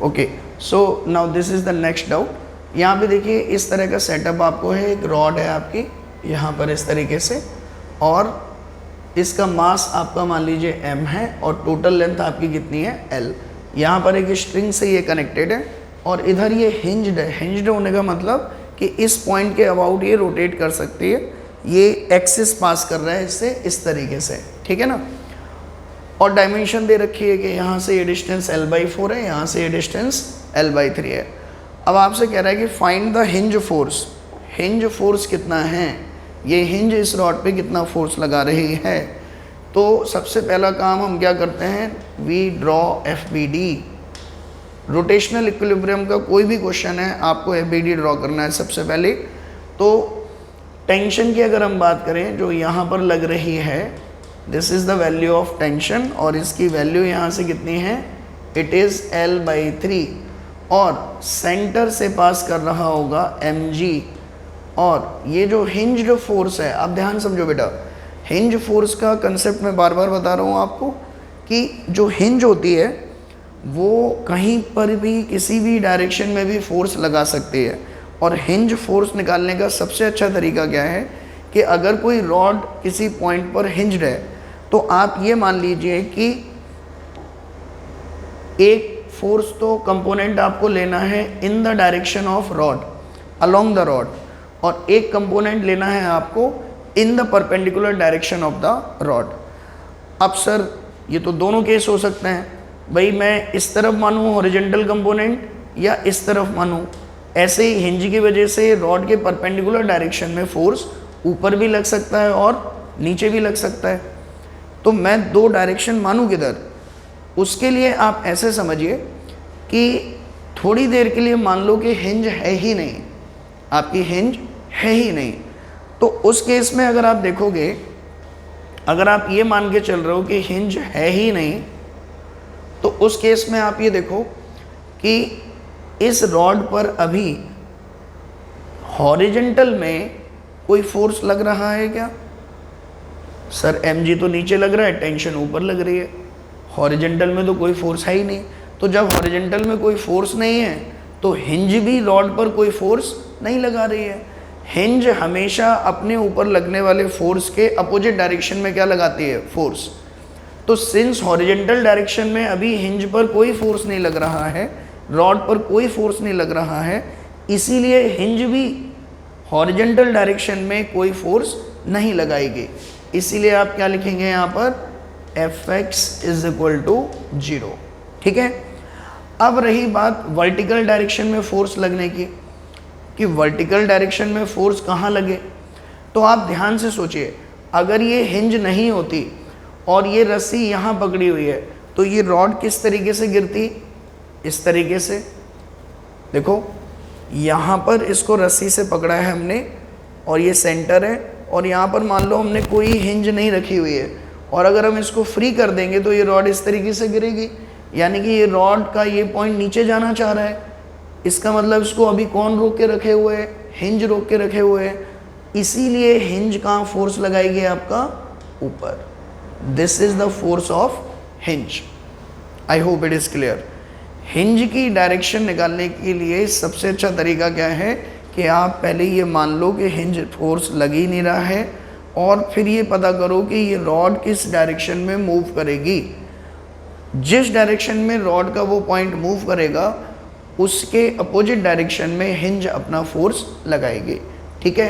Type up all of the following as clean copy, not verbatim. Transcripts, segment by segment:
Okay, so now this is the next doubt. यहाँ पे देखिए इस तरह का सेटअप आपको है, एक रॉड है आपकी यहाँ पर इस तरीके से, और इसका मास आपका मान लीजिए m है और टोटल लेंथ आपकी कितनी है l। यहाँ पर एक स्ट्रिंग से ये कनेक्टेड है और इधर ये हिंज्ड है। हिंज्ड होने का मतलब कि इस पॉइंट के अबाउट ये रोटेट कर सकती है, ये एक्सिस पास कर रहा है इससे इस तरीके से, ठीक है ना। और डायमेंशन दे रखी है कि यहाँ से ये डिस्टेंस l/4 है, यहाँ से ये डिस्टेंस l/3 है। अब आपसे कह रहा है कि find the hinge force. Hinge force कितना है, ये हिंज इस रॉड पे कितना फोर्स लगा रही है। तो सबसे पहला काम हम क्या करते हैं, we draw FBD। Rotational equilibrium का कोई भी क्वेश्चन है आपको FBD ड्रॉ करना है सबसे पहले। तो टेंशन की अगर हम बात करें जो यहाँ पर लग रही है, this is the value of tension, और इसकी वैल्यू यहाँ से कितनी है, इट इज़ l/3, और सेंटर से पास कर रहा होगा mg। और ये जो हिंज्ड फोर्स है, आप ध्यान समझो बेटा, हिंज फोर्स का कंसेप्ट मैं बार बार बता रहा हूँ आपको कि जो हिंज होती है वो कहीं पर भी किसी भी डायरेक्शन में भी फोर्स लगा सकती है। और हिंज फोर्स निकालने का सबसे अच्छा तरीका क्या है कि अगर कोई रॉड किसी पॉइंट पर हिंज्ड है तो आप ये मान लीजिए कि एक फोर्स तो कंपोनेंट आपको लेना है in the direction of rod, along the rod, और एक कंपोनेंट लेना है आपको in the perpendicular direction of the rod. अब सर ये तो दोनों केस हो सकते हैं, भाई मैं इस तरफ मानूँ हॉरिजॉन्टल कंपोनेंट या इस तरफ मानूँ। ऐसे ही हिंज की वजह से रॉड के परपेंडिकुलर डायरेक्शन में फोर्स ऊपर भी लग सकता है और नीचे भी लग सकता है। तो मैं दो डायरेक्शन मानूँ किधर, उसके लिए आप ऐसे समझिए कि थोड़ी देर के लिए मान लो कि हिंज है ही नहीं, आपकी हिंज है ही नहीं। तो उस केस में अगर आप देखोगे, अगर आप ये मान के चल रहे हो कि हिंज है ही नहीं, तो उस केस में आप ये देखो कि इस रॉड पर अभी हॉरिजॉन्टल में कोई फोर्स लग रहा है क्या? सर mg तो नीचे लग रहा है, टेंशन ऊपर लग रही है, हॉरिजॉन्टल में तो कोई फोर्स है ही नहीं। तो जब हॉरिजॉन्टल में कोई फोर्स नहीं है तो हिंज भी रॉड पर कोई फोर्स नहीं लगा रही है। हिंज हमेशा अपने ऊपर लगने वाले फोर्स के अपोजिट डायरेक्शन में क्या लगाती है, फोर्स। तो सिंस हॉरिजॉन्टल डायरेक्शन में अभी हिंज पर कोई फोर्स नहीं लग रहा है, रॉड पर कोई फोर्स नहीं लग रहा है, इसीलिए हिंज भी हॉरिजॉन्टल डायरेक्शन में कोई फोर्स नहीं लगाएगी। इसीलिए आप क्या लिखेंगे यहाँ पर, Fx = 0, ठीक है। अब रही बात वर्टिकल डायरेक्शन में फोर्स लगने की, कि वर्टिकल डायरेक्शन में फोर्स कहाँ लगे। तो आप ध्यान से सोचिए, अगर ये हिंज नहीं होती और ये रस्सी यहाँ पकड़ी हुई है तो ये रॉड किस तरीके से गिरती, इस तरीके से। देखो यहाँ पर इसको रस्सी से पकड़ा है हमने और ये सेंटर है, और यहाँ पर मान लो हमने कोई हिंज नहीं रखी हुई है, और अगर हम इसको फ्री कर देंगे तो ये रॉड इस तरीके से गिरेगी। यानी कि ये रॉड का ये पॉइंट नीचे जाना चाह रहा है, इसका मतलब इसको अभी कौन रोक के रखे हुए है, हिंज रोक के रखे हुए हैं। इसीलिए हिंज कहाँ फोर्स लगाएगी, आपका ऊपर। This is the force of hinge. I hope it is clear. Hinge की डायरेक्शन निकालने के लिए सबसे अच्छा तरीका क्या है कि आप पहले ये मान लो कि हिंज फोर्स लग ही नहीं रहा है, और फिर ये पता करो कि ये रॉड किस डायरेक्शन में मूव करेगी। जिस डायरेक्शन में रॉड का वो पॉइंट मूव करेगा उसके अपोजिट डायरेक्शन में हिंज अपना फोर्स लगाएगी, ठीक है।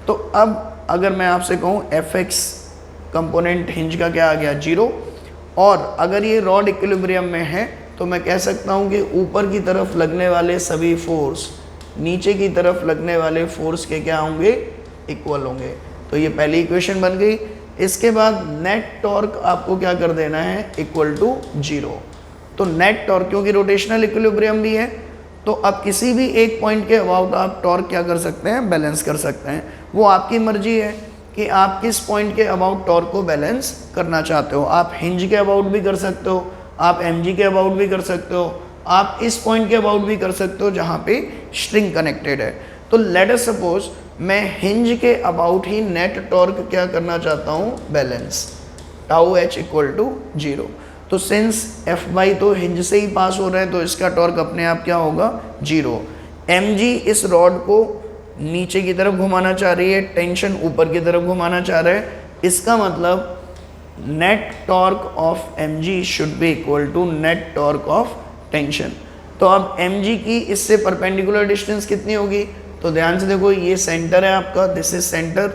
तो अब अगर मैं आपसे कहूँ Fx कंपोनेंट हिंज का क्या आ गया, 0, और अगर ये रॉड इक्विलिब्रियम में है तो मैं कह सकता हूँ कि ऊपर की तरफ लगने वाले सभी फोर्स नीचे की तरफ लगने वाले फोर्स के क्या होंगे, इक्वल होंगे। तो ये पहली इक्वेशन बन गई। इसके बाद नेट टॉर्क आपको क्या कर देना है, = 0। तो नेट टॉर्क, क्योंकि रोटेशनल इक्विलिब्रियम भी है, तो अब किसी भी एक पॉइंट के अबाउट आप टॉर्क क्या कर सकते हैं, बैलेंस कर सकते हैं। वो आपकी मर्जी है कि आप किस पॉइंट के अबाउट टॉर्क को बैलेंस करना चाहते हो। आप हिंज के अबाउट भी कर सकते हो, आप mg के अबाउट भी कर सकते हो, आप इस पॉइंट के अबाउट भी कर सकते हो जहाँ पे स्ट्रिंग कनेक्टेड है। तो लेट अस सपोज मैं हिंज के अबाउट ही नेट टॉर्क क्या करना चाहता हूँ, बैलेंस, τh = 0। तो सिंस एफ बाई तो हिंज से ही पास हो रहा है तो इसका टॉर्क अपने आप क्या होगा, 0। mg इस रॉड को नीचे की तरफ घुमाना चाह रही है, टेंशन ऊपर की तरफ घुमाना चाह रहा है, इसका मतलब net torque of mg should be equal to net torque of tension. तो अब mg की इससे परपेंडिकुलर डिस्टेंस कितनी होगी, तो ध्यान से देखो, ये सेंटर है आपका, दिस इज सेंटर,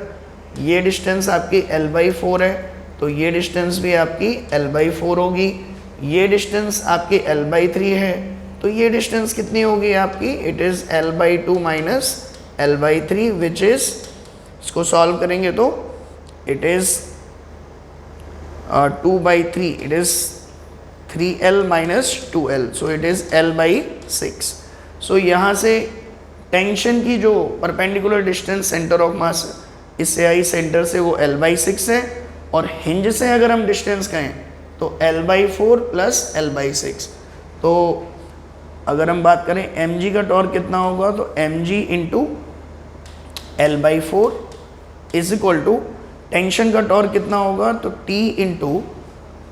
ये डिस्टेंस आपकी l/4 है, तो ये डिस्टेंस भी आपकी l/4 होगी, ये डिस्टेंस आपकी l/3 है, तो ये डिस्टेंस कितनी होगी आपकी, it is l/2 minus l/3 which is, इसको सॉल्व करेंगे तो it is 2/3, it is 3l minus 2l, so it is l/6। सो यहाँ से टेंशन की जो perpendicular distance centre of mass इससे आई सेंटर से वो l/6 है, और हिंज से अगर हम डिस्टेंस कहें तो l/4 प्लस l/6। तो अगर हम बात करें mg का टॉर्क कितना होगा, तो mg into l/4 is equal to tension का टॉर्क कितना होगा, तो t into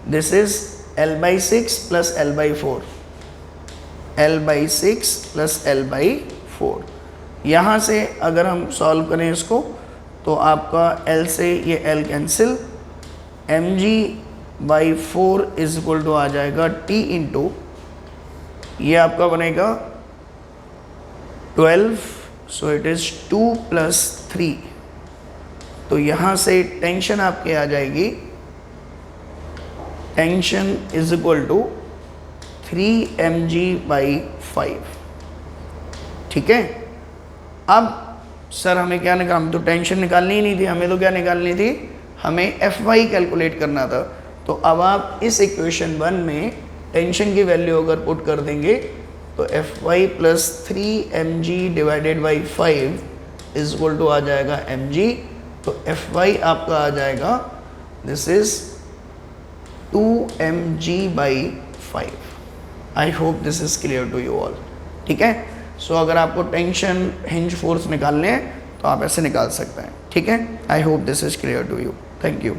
this is l/6 plus l/4, l/6 plus l/4। यहाँ से अगर हम सॉल्व करें इसको तो आपका l से ये l cancel, mg/4 is equal to आ जाएगा t इंटू ये आपका बनेगा 12, सो इट इज़ 2 प्लस 3। तो यहाँ से टेंशन आपके आ जाएगी, tension is equal to 3mg/5। ठीक है, अब सर हमें क्या निकाल, हम तो टेंशन निकालनी ही नहीं थी, हमें तो क्या निकालनी थी, हमें Fy कैलकुलेट करना था। तो अब आप इस इक्वेशन 1 में टेंशन की वैल्यू अगर पुट कर देंगे तो Fy plus 3mg/5 is equal to आ जाएगा mg, तो Fy आपका आ जाएगा this is 2mg/5। I hope this is clear to you all. ठीक है, सो अगर आपको टेंशन हिंज फोर्स निकालने हैं तो आप ऐसे निकाल सकते हैं। ठीक है, I hope this is clear to you, thank you.